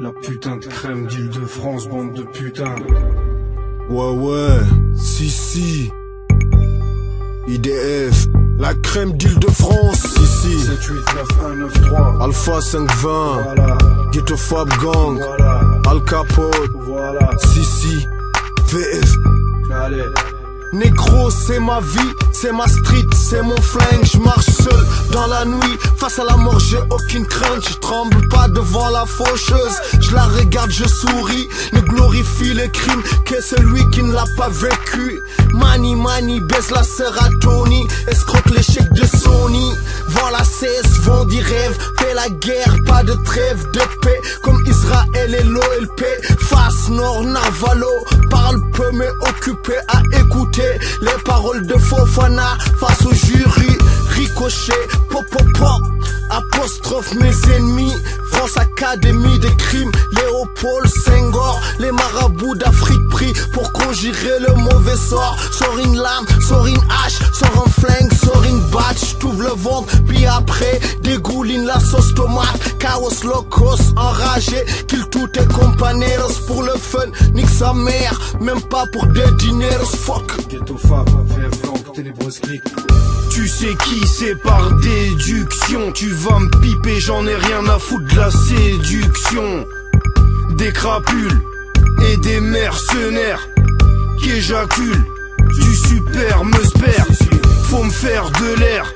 La putain de crème d'Île-de-France, bande de putains. Ouais, si. IDF, la crème d'Île-de-France, si. 7, 8, 9, 1, 9, 3. Alpha 520, Voilà, Ghetto Fab Gang, voilà, Al Capote, voilà. si. VF. Allez. Négro, c'est ma vie, c'est ma street, c'est mon flingue. Je marche seul dans la nuit, face à la mort, j'ai aucune crainte. Je tremble pas devant la faucheuse, je la regarde, je souris. Ne glorifie le crime que celui qui ne l'a pas vécu. Mani, baisse la sœur à Tony, escroque l'échec de Sony. Vend la cesse, vend des rêves, fait la guerre, pas de trêve de paix. Comme Israël et l'OLP, face nord, Narvalo. Parle peu mais occupé à écouter les paroles de Fofana face au jury. Ricochet, pop, apostrophe mes ennemis. France Académie des crimes, Léopold Senghor. Les marabouts d'Afrique prient pour conjurer le mauvais sort. Sors une lame, sors une hache, sors un flingue, sors une batch. T'ouvres le ventre, puis après dégouline la sauce tomate. Chaos locos, enragé, kill tous tes companeros pour le fun. Nique sa mère, même pas pour des dineros, fuck. Ghetto Fab, VF Gang, ténébreuse clique. Tu sais qui c'est par déduction. Tu vas me piper, j'en ai rien à foutre de la séduction. Des crapules et des mercenaires qui éjaculent du superbe sper. Faut me faire de l'air.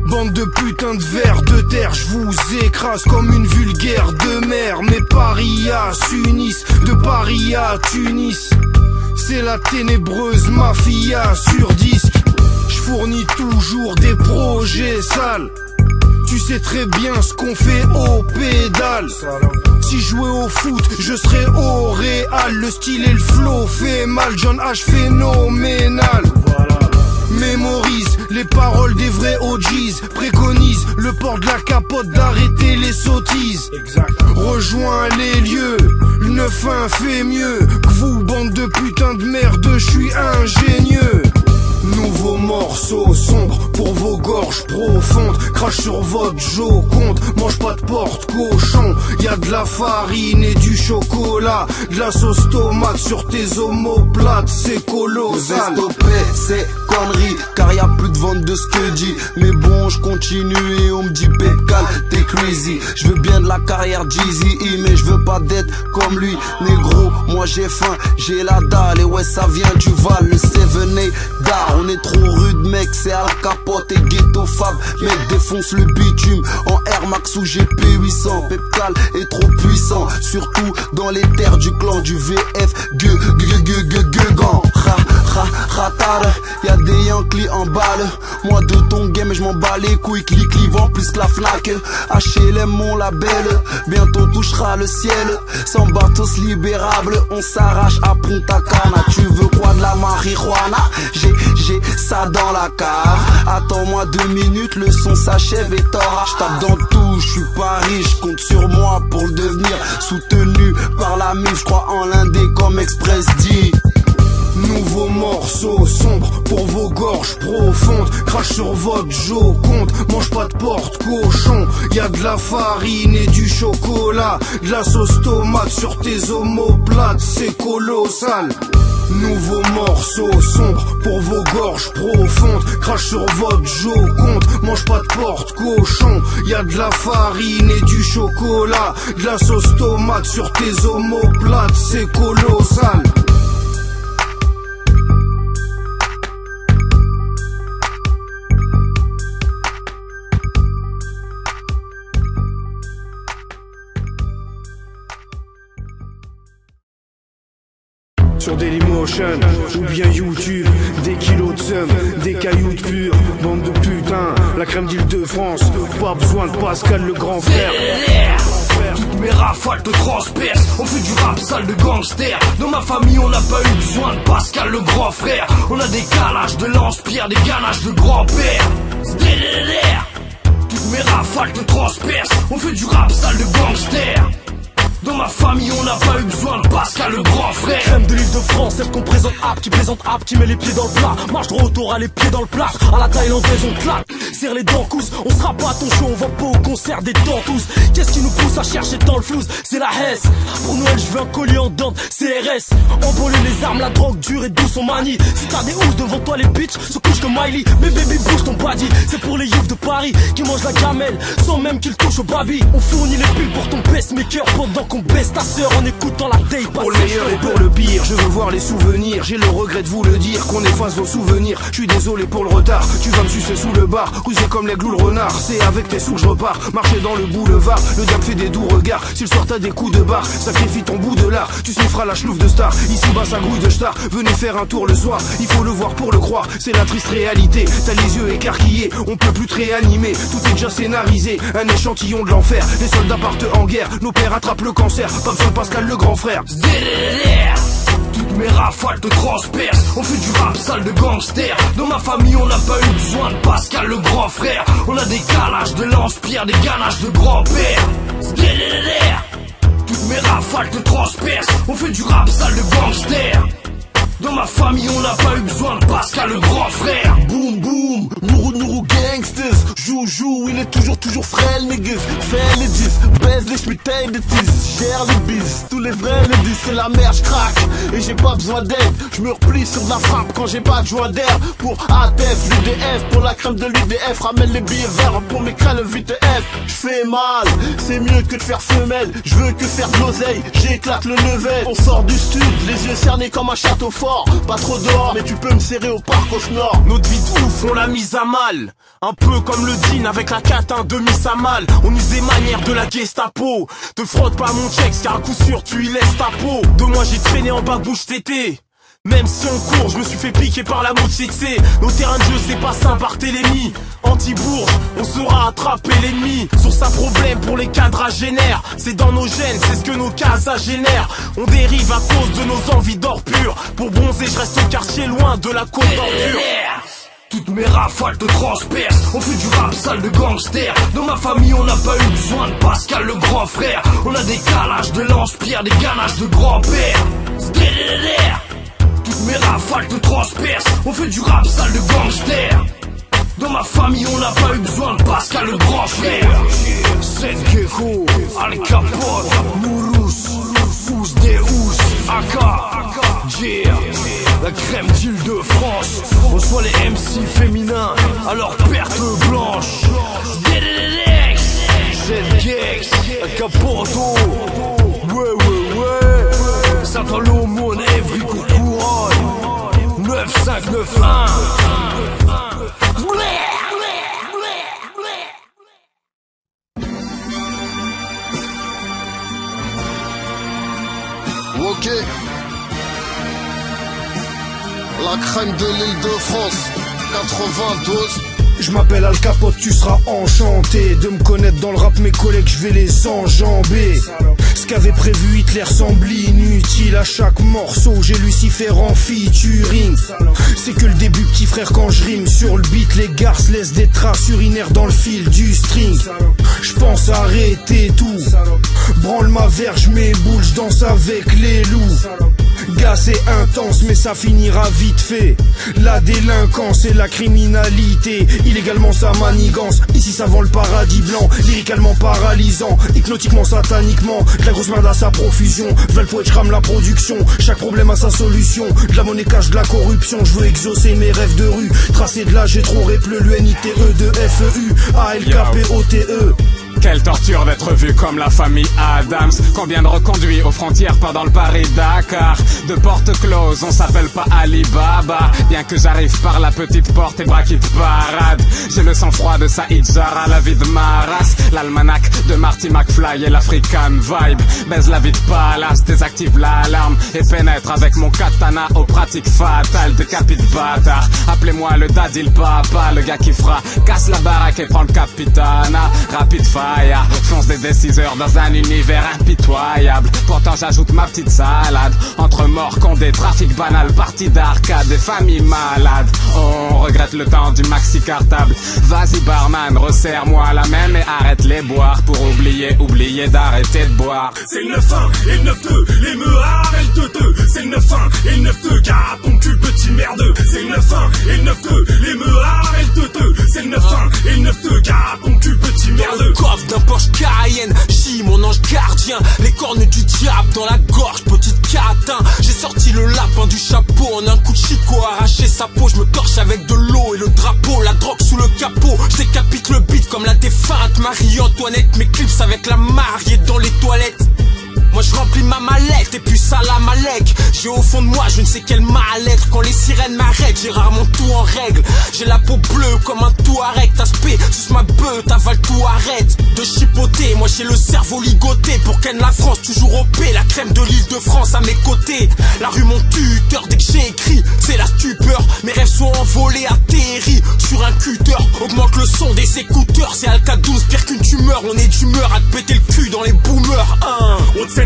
Bande de putains de vers de terre, je vous écrase comme une vulgaire de mer. Mes parias s'unissent, de Paris à Tunis. C'est la ténébreuse mafia sur disque. Je fournis toujours des projets sales. Tu sais très bien ce qu'on fait au pédale. Si je jouais au foot, je serais au Real. Le style et le flow fait mal, John H phénoménal. Mémorise les paroles des vrais OGs. Préconise le port de la capote, d'arrêter les sottises. Rejoins les lieux, le 9-1 fait mieux que vous, bande de putains de merde, je suis ingénieux. Nouveau morceau sombre pour vos gorges profondes. Crache sur votre joconde, mange pas de porte cochon. Y'a de la farine et du chocolat, de la sauce tomate sur tes omoplates, c'est colossal. Je vais stopper ces conneries, car y'a plus de vente de ce que dit. Mais bon, je continue et on me dit Pepcal, t'es crazy. Je veux bien de la carrière Jeezy, mais je veux pas d'être comme lui. Négro, moi j'ai faim, j'ai la dalle. Et ouais, ça vient du Val, le 7 d'art. On est trop rude mec, c'est Al Capote et Ghetto Fab. Mec défonce le bitume en Air Max ou GP 800. Pepcal est trop puissant, surtout dans les terres du clan du VF. Guegan, ratar. Y'a des Yankees en balle. Moi de ton game je m'en bats les couilles. Clic vend plus que la Fnac. HLM mon label, bientôt touchera le ciel. Sans bateaux libérables, on s'arrache à Punta Cana. Tu veux quoi, de la marijuana? J'ai ça dans la cave. Attends-moi 2 minutes, le son s'achève et t'auras. J'tape dans tout, j'suis pas riche, compte sur moi pour le devenir. Soutenu par la mif, j'crois en l'indé comme Express dit. Nouveau morceau sombre pour vos gorges profondes. Crache sur votre joconde, mange pas de porte cochon. Y'a de la farine et du chocolat, de la sauce tomate sur tes omoplates, c'est colossal. Nouveau morceau sombre pour vos gorges profondes. Crache sur votre joconde, mange pas de porte cochon. Y'a de la farine et du chocolat, de la sauce tomate sur tes omoplates, c'est colossal. Sur Dailymotion ou bien YouTube, des kilos de seum, des cailloux de pur, bande de putains, la crème d'Île-de-France, pas besoin de Pascal le grand frère. Toutes mes rafales te transpercent, on fait du rap sale de gangster. Dans ma famille on n'a pas eu besoin de Pascal le grand frère. On a des calages de lance-pierre, des ganaches de grand-père. Toutes mes rafales te transpercent, on fait du rap sale de gangster. Dans ma famille on n'a pas eu besoin de Pascal le grand frère. Crème de l'île de France, celle qu'on présente apte, qui met les pieds dans le plat. Marche droit autour, a les pieds dans le plat. À la thaïlandaise on claque, serre les dents cousses. On sera pas à ton show, on va pas au concert des tous. Qu'est-ce qui nous pousse à chercher dans le flouze? C'est la Hesse. Pour Noël je veux un collier en dents, CRS. Emballer les armes, la drogue dure et douce on manie. Si t'as des housses devant toi les bitches se couchent comme Miley. Mais baby bouge ton body, c'est pour les youths de Paris qui mangent la gamelle sans même qu'ils touchent au baby. On fournit les pulls pour ton pacemaker pendant qu'on baisse ta sœur en écoutant la tape. Pour le meilleur et pour le pire, je veux voir les souvenirs. J'ai le regret de vous le dire, qu'on efface vos souvenirs. Je suis désolé pour le retard, tu vas me sucer sous le bar. Rusé comme les glous le renard, c'est avec tes sous que je repars. Marcher dans le boulevard, le diable fait des doux regards. Si le soir t'as des coups de barre, sacrifie ton bout de lard. Tu snifferas la chlouf de star, ici bas ça grouille de star. Venez faire un tour le soir, il faut le voir pour le croire. C'est la triste réalité, t'as les yeux écarquillés. On peut plus te réanimer, tout est déjà scénarisé. Un échantillon de l'enfer, les soldats partent en guerre. Nos pères attrapent le cancer, pas besoin de Pascal le grand frère. Toutes mes rafales te transpercent. On fait du rap sale de gangster. Dans ma famille on n'a pas eu besoin de Pascal le grand frère. On a des calages de lance-pierre, des ganaches de grand-père. Toutes mes rafales te transpercent. On fait du rap sale de gangster. Dans ma famille on n'a pas eu besoin de Pascal le grand frère. Boum boum, Nourou gangsters. Joujou, il est toujours frêle niggas. Fais les 10, baise les schmittay de 10. Gère les bis, tous les vrais les 10. C'est la merde, j'craque et j'ai pas besoin d'aide. Je me replie sur de la frappe quand j'ai pas de joie d'air. Pour ATF, l'UDF, pour la crème de l'UDF. Ramène les billets verts pour mes crêles VTF. J'fais mal, c'est mieux que de faire femelle. Je veux que faire de l'oseille, j'éclate le level. On sort du stud, les yeux cernés comme un château fort. Pas trop dehors, mais tu peux me serrer au parc au nord. Notre vie de ouf, on l'a mise à mal. Un peu comme le Dean avec la 4-1 demi à mal. On use des manières de la Gestapo. Te frotte pas mon check, car à coup sûr tu y laisses ta peau. 2 mois j'ai traîné en bas bouche tété. Même si on court, je me suis fait piquer par la moitié de C. Nos terrains de jeu c'est pas Saint-Barthélemy. Anti-bourge, on saura attraper l'ennemi. Sur sa problème pour les cadres génère. C'est dans nos gènes, c'est ce que nos casas génèrent. On dérive à cause de nos envies d'or pur. Pour bronzer, je reste au quartier loin de la côte d'Ordure. Toutes mes rafales te transpercent. On fait du rap sale de gangster. Dans ma famille on n'a pas eu besoin de Pascal le grand frère. On a des calages de lance-pierre, des ganaches de grand-père. Toutes mes rafales te transpercent. On fait du rap sale de gangster. Dans ma famille on n'a pas eu besoin de Pascal le grand frère. Seth Gecko, Al Capote, Mourous, Fous des Housses, Aka, Jir, la crème d'île de France. On soit les MC féminins à leur perte blanche. Seth Gex, Al Capoto, ouais. Saint-Alomon, Evry Couronne, 9591. Ok. La crème de l'île de France, 92. Je m'appelle Al Capote, tu seras enchanté de me connaître dans le rap, mes collègues je vais les enjamber. Ce qu'avait prévu Hitler semble inutile. À chaque morceau j'ai Lucifer en featuring. C'est que le début petit frère, quand je rime sur le beat, les garces laissent des traces urinaires dans le fil du string. Je pense arrêter tout, branle ma verge, mes boules, je danse avec les loups. Gars c'est intense mais ça finira vite fait. La délinquance et la criminalité, illégalement ça manigance. Ici ça vend le paradis blanc, lyricalement paralysant, hypnotiquement, sataniquement. De la grosse merde à sa profusion, veulent poète, je rame la production. Chaque problème a sa solution, de la monnaie cache, de la corruption. Je veux exaucer mes rêves de rue, tracer de là j'ai trop répleu l'UNITE de FEU, ALKPOTE. Quelle torture d'être vu comme la famille Adams. Combien de reconduits aux frontières pendant le Paris-Dakar. De portes closes, on s'appelle pas Alibaba. Bien que j'arrive par la petite porte et braquis de parade. J'ai le sang-froid de Saïd Zara, la vie de ma race. L'almanach de Marty McFly et l'African vibe. Baise la vie de palace, désactive l'alarme et pénètre avec mon katana aux pratiques fatales. Décapite bâtard, appelez-moi le daddy le papa. Le gars qui fera casse la baraque et prend le capitana. Rapide fast, Gaïa. Fonce des déciseurs dans un univers impitoyable. Pourtant j'ajoute ma petite salade. Entre morts, condés, trafic banal, partie d'arcade, des familles malades. On regrette le temps du maxi cartable. Vas-y barman, resserre-moi la même et arrête les boire. Pour oublier d'arrêter de boire. C'est le 9-1 et le 9-2, les meuhards et le 2-2. C'est le 9-1 et le 9-2, car ton cul petit merdeux. C'est le 9-1 et le 9-2, les meuhards et le 2-2. C'est le 9-1 et le 9-2, car ton cul petit merdeux. Le coffre d'un Porsche Cayenne, J mon ange gardien. Les cornes du diable dans la gorge, petite catin. J'ai sorti le lapin du chapeau en un coup de chico, arraché sa peau. Je me torche avec de l'eau et le drapeau, la drogue sous le capot. Je décapite le beat comme la défunte Marie-Antoinette. Mes clips avec la mariée dans les toilettes. Moi je remplis ma mallette et puis salam alek. J'ai au fond de moi je ne sais quel mal-être. Quand les sirènes m'arrêtent j'ai rarement tout en règle. J'ai la peau bleue comme un Touareg. T'aspect, suce ma beuh, t'avale tout, arrête de chipoter. Moi j'ai le cerveau ligoté pour ken la France toujours OP. La crème de l'île de France à mes côtés. La rue mon tuteur dès que j'ai écrit c'est la stupeur. Mes rêves sont envolés, atterris sur un cutter. Augmente le son des écouteurs. C'est Alka 12 pire qu'une tumeur. On est d'humeur à te péter le cul dans les boomers.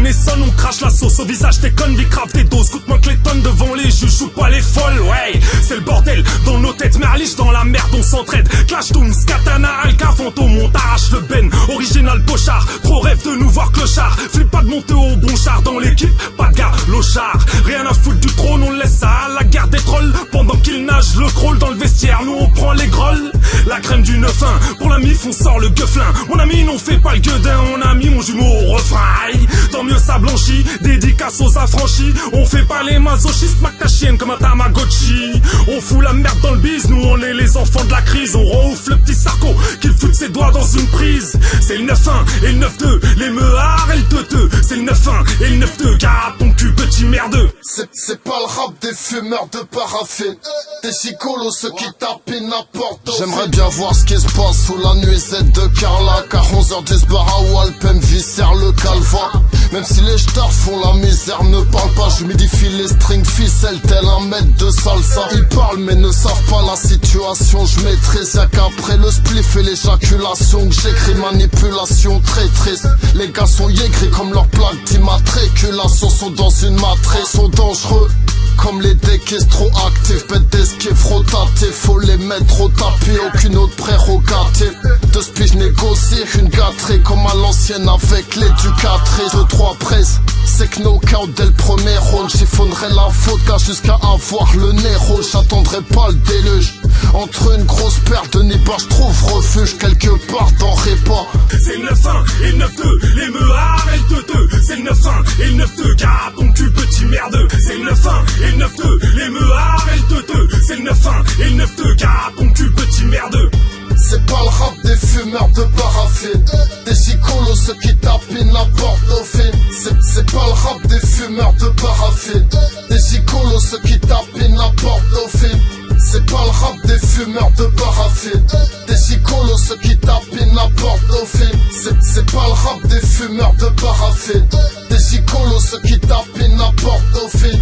Et sonne, on crache la sauce au visage, t'es connes, vie crave des doses. Coûte-moi que les tonnes devant les juges, joue pas les folles, ouais. C'est le bordel dans nos têtes, merliche dans la merde, on s'entraide. Clash Toons, Katana, Alka, fantôme, on t'arrache le ben. Original pochard, trop rêve de nous voir clochard. Flip pas de monter au bon char dans l'équipe, pas de gars, lochard. Rien à foutre du trône, on laisse ça à la garde des trolls. Pendant qu'il nage le crawl dans le vestiaire, nous on prend les grolles. La crème du 9-1, pour la mif on sort le gueuflin. Mon ami, n'on fait pas le gueudin, on a mis mon jumeau au refrain. Tant mieux ça blanchit, dédicace aux affranchis. On fait pas les masochistes, mac ta chienne comme un Tamagotchi. On fout la merde dans le bise, nous on est les enfants de la crise. On reoufle le petit Sarko, qu'il fout ses doigts dans une prise. C'est le 9-1 et le 9-2, les meuhards et le 2-2. C'est le 9-1 et le 9-2, garde ton cul petit merdeux. C'est pas le rap des fumeurs de paraffine, des psycholos ceux qui tapent n'importe où. J'aimerais bien voir ce qui se passe sous la nuisette de Carla. Car 11h10 bar à Walpem viscère le calva. Même si les stars font la misère, ne parle pas. Je m'édifie les strings ficelles tel un mètre de salsa. Ils parlent mais ne savent pas la situation. Je maîtrise, y'a qu'après le spliff et l'éjaculation que j'écris manipulation très triste. Les gars sont aigris comme leur plaque d'immatriculation. Sont dans une matrice, sont dangereux comme les decks trop actifs. Bête d'esquive rotatif, faut les mettre au tapis. Aucune autre prérogative. De speech négocie une gâterie comme à l'ancienne avec l'éducatrice. 2-3 prises, c'est que knockout dès le premier round. Chiffonnerai la faute car jusqu'à avoir le nez rouge. J'attendrai pas le déluge. Entre une grosse paire de nippes, je trouve refuge quelque part dans Répa. C'est le 9-1 et le 9-2, les meuhards et le 2-2. C'est le 9-1 et le 9-2, garde ton cul petit merdeux. C'est le 9-1 et le 9-2, les meuhards et le 2-2. C'est le 9-1 et le 9-2, garde ton cul petit merdeux. C'est pas le rap des fumeurs de paraffine, des psycholos ceux qui tapent n'importe au film. C'est pas le rap des fumeurs de paraffine, des psycholos ceux qui tapent n'importe au film. C'est pas le rap des fumeurs de paraffine, des psycholos ceux qui tapent n'importe au film. C'est pas le rap des fumeurs de paraffine, des psycholos ceux qui tapent n'importe au film.